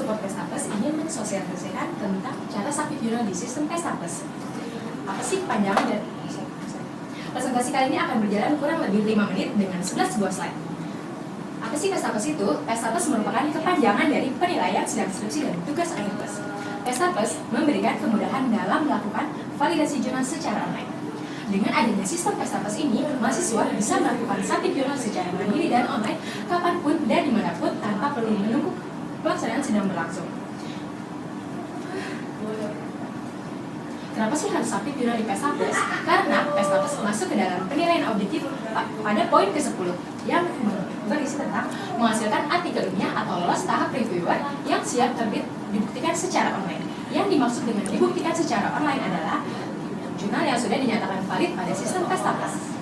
support Pestapes ingin mensosialisasikan tentang cara submit jurnal di sistem Pestapes. Apa sih kepanjangan dan presentasi kali ini akan berjalan kurang lebih 5 menit dengan 11 buah slide. Apa sih Pestapes itu? Pestapes merupakan kepanjangan dari penilaian sidang skripsi dan tugas akhir kelas. Pestapes memberikan kemudahan dalam melakukan validasi jurnal secara online. Dengan adanya sistem Pestapes ini, mahasiswa bisa melakukan submit jurnal secara mandiri dan online kapanpun dan dimanapun tanpa perlu menunggu pelaksanaan sidang berlangsung. Kenapa sih harus submit jurnal di Pestapes? Karena Pestapes masuk ke dalam penilaian objektif pada poin ke-10 yang berisi tentang menghasilkan artikel ilmiah atau lolos tahap reviewer yang siap terbit dibuktikan secara online. Yang dimaksud dengan dibuktikan secara online adalah jurnal yang sudah dinyatakan valid pada sistem Pestapes.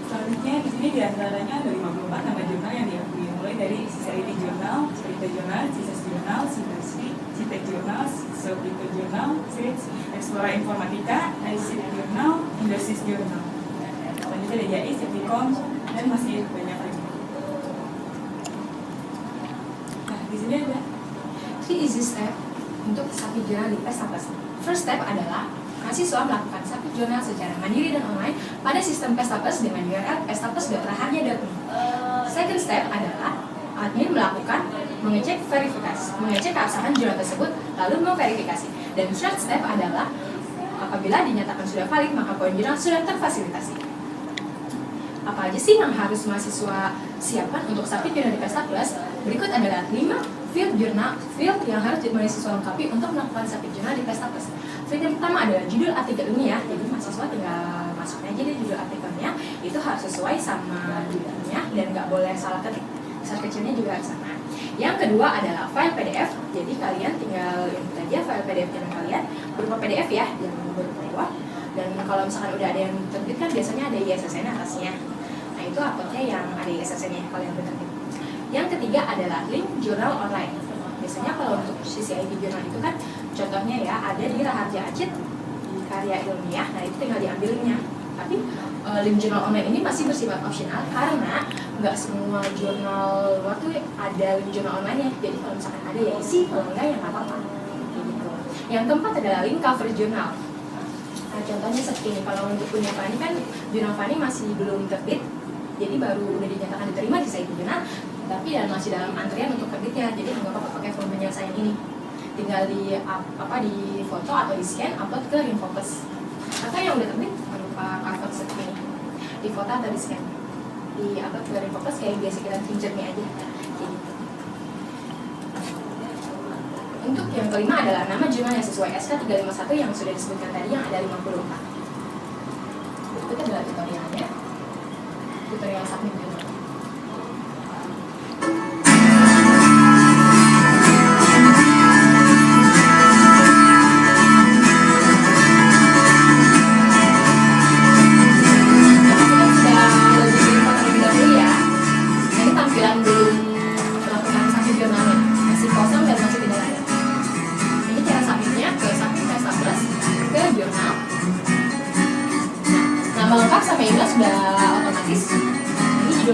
Selanjutnya di sini diantaranya ada 54 nama jurnal yang diakui, mulai dari Society Journal, Cerita Journal, CISES Journal, Citek Journal, Sobrito Journal, Sits, Explora Informatika, ICT Journal, Industries Journal. Selanjutnya ada JAI, Septicom, dan masih banyak lagi. Nah, di sini ada 3 easy step untuk submit jurnal di Pestapes. First step adalah mahasiswa melakukan submit jurnal secara mandiri dan online pada sistem Pestapes dengan URL pestapes.raharja.me. Second step adalah admin mengecek keabsahan jurnal tersebut lalu memverifikasi. Dan third step adalah apabila dinyatakan sudah valid maka poin jurnal sudah terfasilitasi. Apa aja sih yang harus mahasiswa siapkan untuk submit jurnal di Pestapes? Berikut adalah 5 field yang harus mahasiswa lengkapi untuk melakukan submit jurnal di Pestapes. Field yang pertama adalah judul artikel ilmiah. Jadi mahasiswa tinggal masukin aja deh judul artikelnya, itu harus sesuai sama judulnya dan nggak boleh salah ketik. Besar kecilnya juga harus sama. Yang kedua adalah file PDF. Jadi kalian tinggal input aja file PDF channel kalian berupa PDF ya, jangan berupa Word. Dan kalau misalkan udah ada yang terbit kan biasanya ada ISSN atasnya. Nah itu uploadnya yang ada ISSN-nya kalian terbit. Yang ketiga adalah link jurnal online. Biasanya kalau untuk CCID jurnal itu kan contohnya ya ada di Raharja Acit di karya ilmiah, nah itu tinggal diambil linknya. Tapi link jurnal online ini masih bersifat opsional karena nggak semua jurnal luar tuh ada link jurnal online-nya. Jadi kalau misalkan ada ya isi, kalau enggak ya nggak apa-apa. Gitu. Yang keempat adalah link cover jurnal. Nah, contohnya seperti ini, kalau untuk punya Fani kan jurnal Fani masih belum terbit, jadi baru udah dinyatakan diterima di CCID jurnal, tapi masih dalam antrian untuk terbitnya. Jadi nggak apa-apa pakai form penyelesaian ini. Tinggal di foto atau di scan, upload ke Infocus. Atau yang udah terbit berupa cover seperti ini, di foto atau di scan, di upload ke Infocus kayak biasa kita pinjernya aja. Gitu. Untuk yang kelima adalah nama jurnal yang sesuai SK 351 yang sudah disebutkan tadi yang ada 54. Berikut adalah tutorialnya. Tutorial submit jurnal. Nama lengkap sama email sudah otomatis. Ini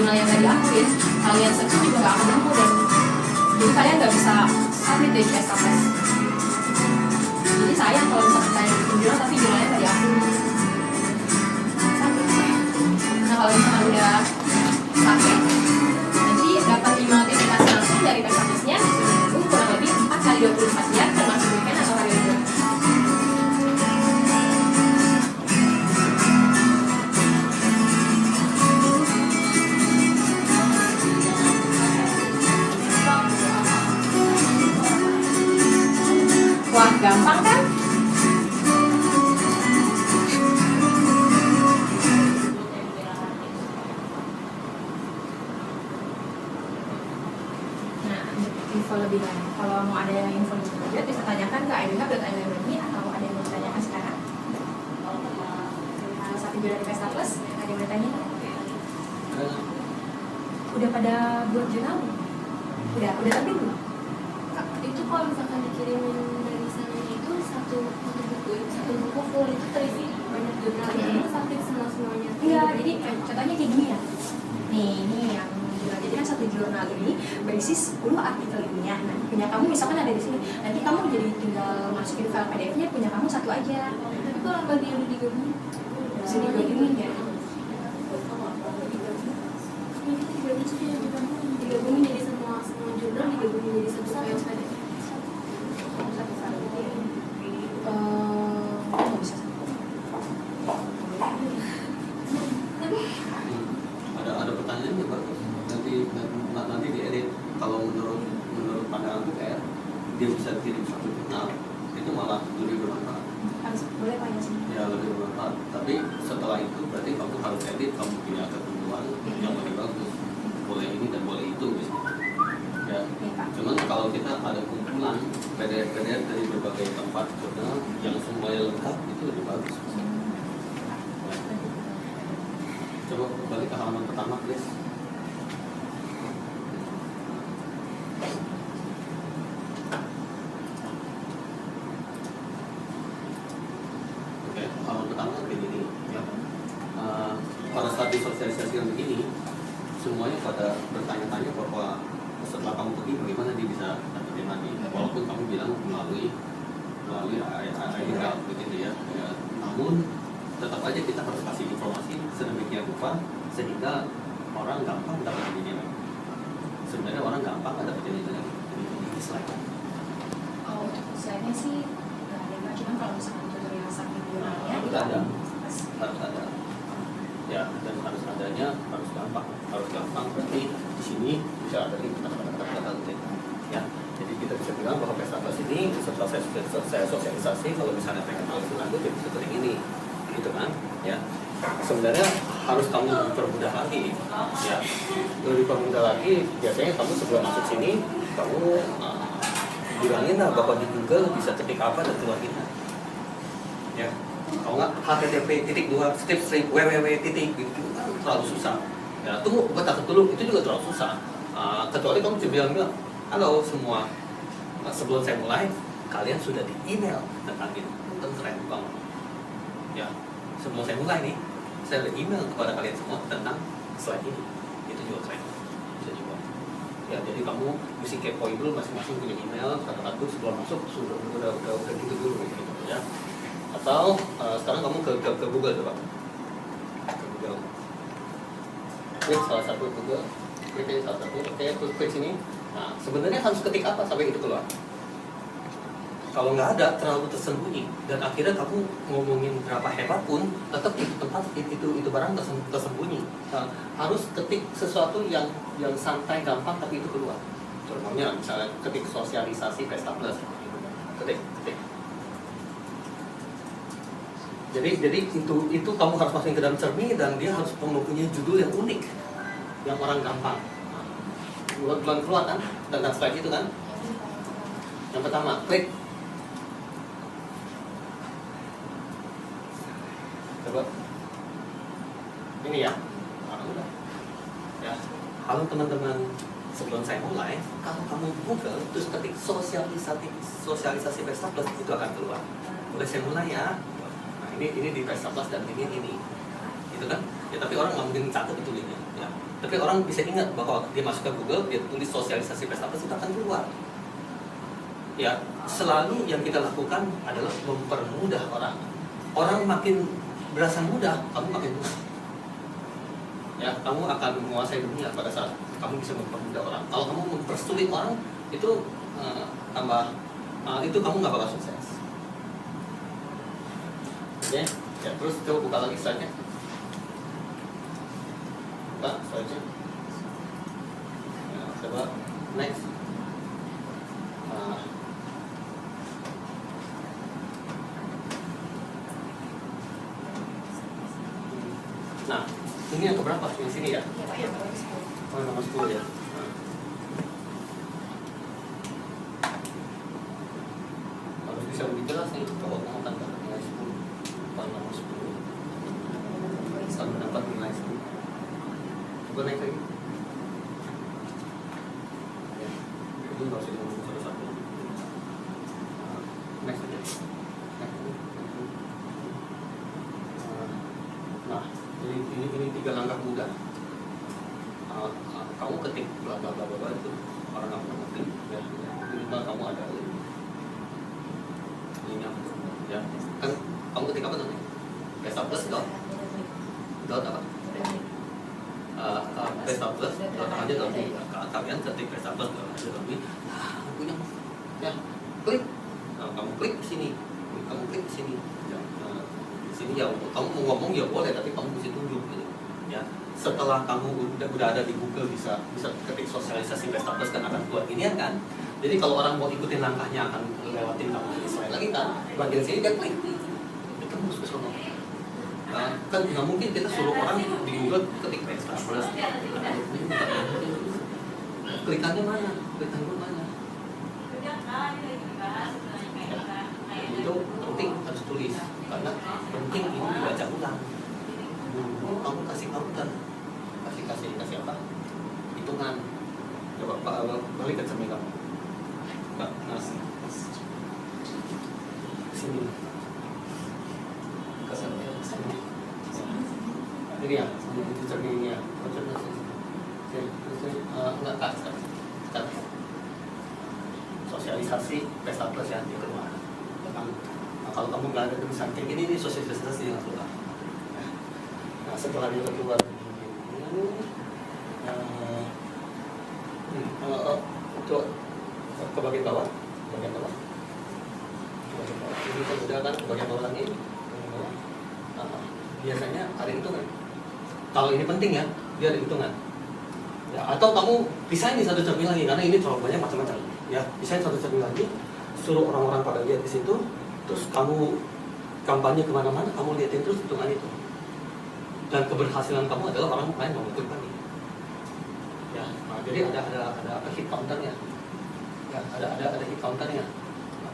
jurnal yang nggak diakuin, kalian search juga nggak akan nemu, dan jadi kalian nggak bisa submit di Pesta Plus. Jadi sayang kalau misalkan kalian bikin jurnal tapi jurnalnya nggak diakui. Nah kalau misalkan udah submit, nanti dapat 5 notifikasi langsung dari Pesta Plusnya seminggu kurang lebih 4 kali 24 jam termasuk weekend atau hari libur. Wah, gampang kan? Nah, info lebih banyak. Kalau mau ada yang info lebih lanjut, bisa tanyakan ke idhub.idhub.me atau ada yang mau ditanyakan sekarang. Satu jurnal di Pesta Plus, ada yang mau ditanya? Udah pada buat jurnal? Udah terbit belum? Itu kalau misalkan dikirimin dari sana itu satu buku full itu terisi banyak jurnal itu sampai semuanya. Iya, jadi contohnya kayak gini ya. Nih, ini yang jurnal. Jadi kan satu jurnal ini berisi 10 artikel ilmiah. Nah, punya kamu misalkan ada di sini. Nanti kamu jadi tinggal masukin file PDF-nya, punya kamu satu aja. Tapi kalau bagi yang digabungin, Bisa digabungin ya. digabungin jadi semua jurnal digabungin jadi satu file PDF. Nggak bisa. Ada pertanyaannya bagus. Nanti diedit. Kalau menurut pandangan PR, dia bisa kirim satu jurnal, itu malah lebih bermanfaat. Harus boleh tanya sih. Ya lebih bermanfaat. Tapi setelah itu berarti kamu harus edit, kamu punya ketentuan yang lebih bagus. Boleh ini dan boleh itu misalnya. Ya. Iya, Pak. Cuman kalau kita ada kumpulan PDF dari berbagai tempat jurnal yang semuanya lengkap, itu lebih bagus. Ya. Coba balik ke halaman pertama, please. Oke, halaman pertama kayak gini. Ya. Pada saat disosialisasikan begini, semuanya pada bertanya-tanya bahwa setelah kamu pergi bagaimana dia bisa dapetin lagi, walaupun kamu bilang melalui IDHub begitu ya. Namun tetap aja kita harus kasih informasi sedemikian rupa sehingga orang gampang dapetin ini lagi. Sebenarnya orang gampang dapetin ini lagi. Ini slide. Oh, untuk slide-nya sih nggak ada, Mbak. Cuman kalau misalkan tutorial sampai jurnalnya Harus ada. Harus ada. Ya, dan harus adanya harus gampang berarti di sini bisa ada kata-kata ya. Jadi kita bisa bilang bahwa Pesta Plus ini setelah saya sosialisasi, kalau misalnya pengen hal itu lanjut ya bisa seperti ini, gitu kan? Ya, sebenarnya harus kamu permudah lagi, ya. Lebih permudah lagi, biasanya kamu sebelum masuk sini kamu bilangin lah bahwa di Google bisa ketik apa dan keluarin, ya. Kalau nggak http://www. gitu kan terlalu susah. Ya tunggu, gue takut dulu, itu juga terlalu susah. Kecuali kamu bilang halo semua, sebelum saya mulai kalian sudah di email tentang ini, itu keren banget. Ya sebelum saya mulai nih, saya udah email kepada kalian semua tentang slide ini, itu juga keren, bisa juga. Ya jadi kamu mesti kepoin dulu masing-masing punya email satu-satu sebelum masuk, udah gitu dulu gitu ya. Atau sekarang kamu ke Google coba, ke Google, klik salah satu Google, klik salah satu, oke, klik sini. Nah sebenarnya harus ketik apa sampai itu keluar. Kalau nggak ada terlalu tersembunyi dan akhirnya kamu ngomongin berapa hebat pun tetap itu tempat itu barang tersembunyi. Nah, harus ketik sesuatu yang santai gampang tapi itu keluar. Contohnya misalnya ketik sosialisasi Pesta Plus, ketik. Jadi itu kamu harus masukin ke dalam cermin dan dia harus mempunyai judul yang unik, yang orang gampang. Bulan keluar kan tentang slide itu kan. Yang pertama klik. Coba. Ini ya. Udah. Ya. Halo teman-teman. Sebelum saya mulai, kalau kamu Google terus ketik sosialisasi Pesta Plus itu akan keluar. Udah saya mulai ya. Ini di Pesta Plus dan ini gitu kan ya, tapi orang nggak mungkin catat itu linknya ya. Tapi orang bisa ingat bahwa dia masuk ke Google, dia tulis sosialisasi pesta tapes, itu akan keluar. Ya, selalu yang kita lakukan adalah mempermudah orang. Orang makin berasa mudah, kamu makin mudah. Ya, kamu akan menguasai dunia pada saat kamu bisa mempermudah orang. Kalau kamu mempersulit orang, itu itu kamu nggak bakal sukses. Oke, ya terus coba buka lagi slide-nya. Buka slide-nya. Ya, coba next. Nah, ini yang keberapa? Yang sini ya? Oh, nomor 10 ya. Harus bisa lebih jelas nih kalau kamu akan dapat nilai 10. Bukan nomor 10. Bisa mendapat nilai 10. Coba naik lagi. Ya, itu nggak usah ngomong satu-satu. Next aja. Nah, ini 3 langkah mudah. Kamu ketik bla bla bla bla itu orang nggak pernah ngerti. Ya, minimal kamu ada linknya. Ya, kan kamu ketik apa namanya? Pestaples dot apa? Pestaples dot aja dot kalian ketik pestaples dot aja dot punya ya klik. Kamu klik ke sini, kamu klik ke sini. Ya, sini ya kamu mau ngomong ya boleh, tapi kamu mesti tunjuk gitu. Ya, setelah kamu udah ada di Google bisa ketik sosialisasi pesta tapes kan akan keluar gini kan. Jadi kalau orang mau ikutin langkahnya akan lewatin kamu di slide lagi kan. Bagian sini dia klik. Itu harus ke sono. Kan nggak mungkin kita suruh orang di Google ketik pesta tapes. Klikannya mana? Klikannya mana? Itu penting harus tulis karena penting ini dibaca ulang. Kamu kasih counter, kasih apa? Hitungan. Coba balik ke cermin kamu. Nah, sini. Ke sini. Ini ya, itu cerminnya. Enggak kan? Sosialisasi pesta tapes ya di keluar. Nah, kalau kamu nggak ada tulisan kayak gini, ini sosialisasi yang keluar. Nah, setelah dia keluar ke bagian bawah, ini kan udah kan ke bagian bawah lagi. Biasanya ada hitungan. Kalau ini penting ya, dia ada hitungan. Ya, atau kamu pisahin di satu cermin lagi karena ini terlalu banyak macam-macam. Ya, pisahin satu cermin lagi, suruh orang-orang pada lihat di situ, terus kamu kampanye kemana-mana, kamu liatin terus hitungan itu. Dan keberhasilan kamu adalah orang lain mau ikut lagi. Ya, nah, jadi ada hit counternya. Ya, ada hit counternya.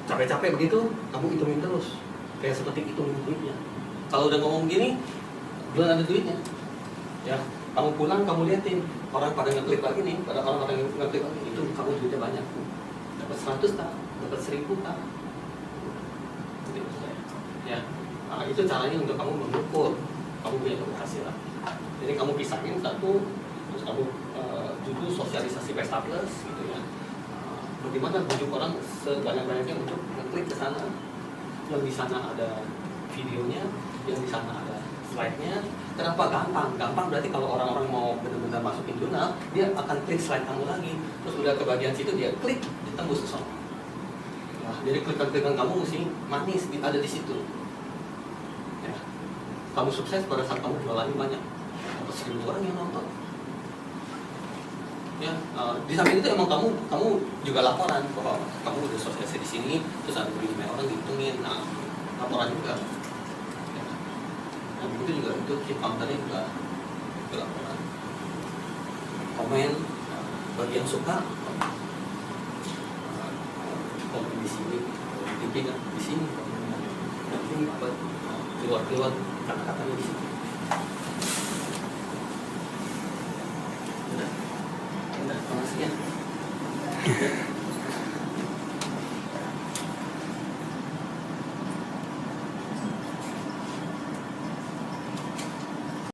Capek-capek begitu, kamu hitungin terus. Kayak seperti hitungin duitnya. Kalau udah ngomong gini, belum ada duitnya. Ya, kamu pulang, kamu liatin orang pada ngeklik lagi nih, orang pada ngeklik lagi itu kamu duitnya banyak. Dapat 100 tak, dapat 1000 tak. Ya, nah, itu caranya untuk kamu mengukur kamu punya keberhasilan. Jadi kamu pisahin satu, terus kamu judul sosialisasi pesta tapes gitu ya. Bagaimana bujuk orang sebanyak-banyaknya untuk ngeklik ke sana. Yang di sana ada videonya, yang di sana ada slide-nya. Kenapa gampang? Gampang berarti kalau orang-orang mau benar-benar masukin jurnal, dia akan klik slide kamu lagi. Terus udah ke bagian situ dia klik, ditembus ke sana. Nah, jadi klikan-klikan kamu mesti manis ada di situ. Ya. Kamu sukses pada saat kamu jualannya banyak, dapat 1000 orang yang nonton. Ya, di samping itu emang kamu juga laporan bahwa kamu udah sukses di sini, terus ada berapa orang dihitungin, nah laporan juga. Ya. Dan begitu juga itu hit counternya juga laporan. Komen bagi yang suka, komen di sini, di sini, nanti keluar kata-katanya di sini. Udah, makasih ya.